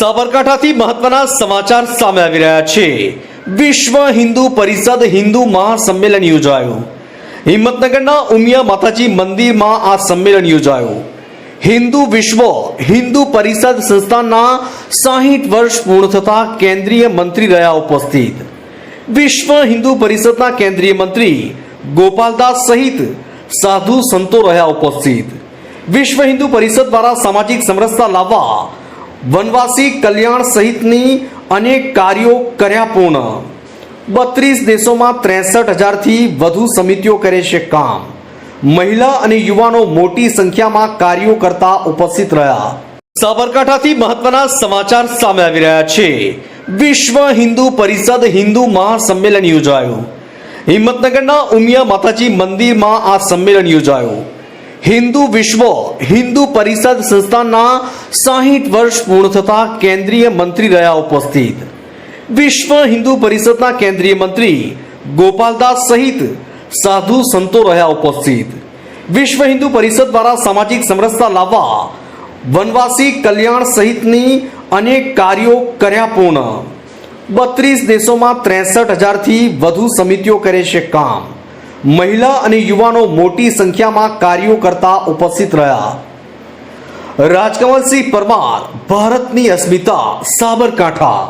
સાબરકાંઠાથી મહત્વના સમાચાર સામે આવી રહ્યા છે। વિશ્વ હિન્દુ પરિષદ હિન્દુ મહાસંમેલન યોજાયું। હિંમતનગરના ઉમિયા માતાજી મંદિરમાં આ સંમેલન યોજાયું। હિન્દુ વિશ્વ હિન્દુ પરિષદ સંસ્થાના 60 વર્ષ પૂર્ણ થતા કેન્દ્રીય મંત્રી રહ્યા ઉપસ્થિત। વિશ્વ હિન્દુ પરિષદના કેન્દ્રીય મંત્રી ગોપાલદાસ સહિત સાધુ સંતો રહ્યા ઉપસ્થિત। વિશ્વ હિન્દુ પરિષદ દ્વારા સામાજિક સમરસતા લાવવા વનવાસી કલ્યાણ સહિતની અનેક કાર્યો કર્યા પૂર્ણ। 32 દેશોમાં 63,000 થી વધુ સમિતિઓ કરે છે કામ। મહિલા અને યુવાનો મોટી સંખ્યામાં કાર્યો કરતા ઉપસ્થિત રહ્યા। સાબરકાંઠાથી મહત્વના સમાચાર સામે આવી રહ્યા છે। વિશ્વ હિન્દુ પરિષદ હિન્દુ મહાસંમેલન યોજાયું। હિંમતનગરના ઉમિયા માતાજી મંદિરમાં આ સંમેલન યોજાયું। હિન્દુ વિશ્વ હિન્દુ પરિષદ સંસ્થાના 60 વર્ષ પૂર્ણ થતા કેન્દ્રીય મંત્રી રહ્યા ઉપસ્થિત। વિશ્વ હિન્દુ પરિષદના કેન્દ્રીય મંત્રી ગોપાલદાસ સહિત સાધુ સંતો રહ્યા ઉપસ્થિત। વિશ્વ હિન્દુ પરિષદ દ્વારા સામાજિક સમરસતા લાવવા વનવાસી કલ્યાણ સહિતની અનેક કાર્યો કર્યા પૂર્ણ। 32 દેશોમાં 63,000 થી વધુ સમિતિઓ કરે છે કામ। મહિલા અને યુવાનો મોટી સંખ્યામાં કાર્યો કરતા ઉપસ્થિત રહ્યા। રાજકમલસિંહ પરમાર, ભારતની અસ્મિતા, સાબરકાંઠા।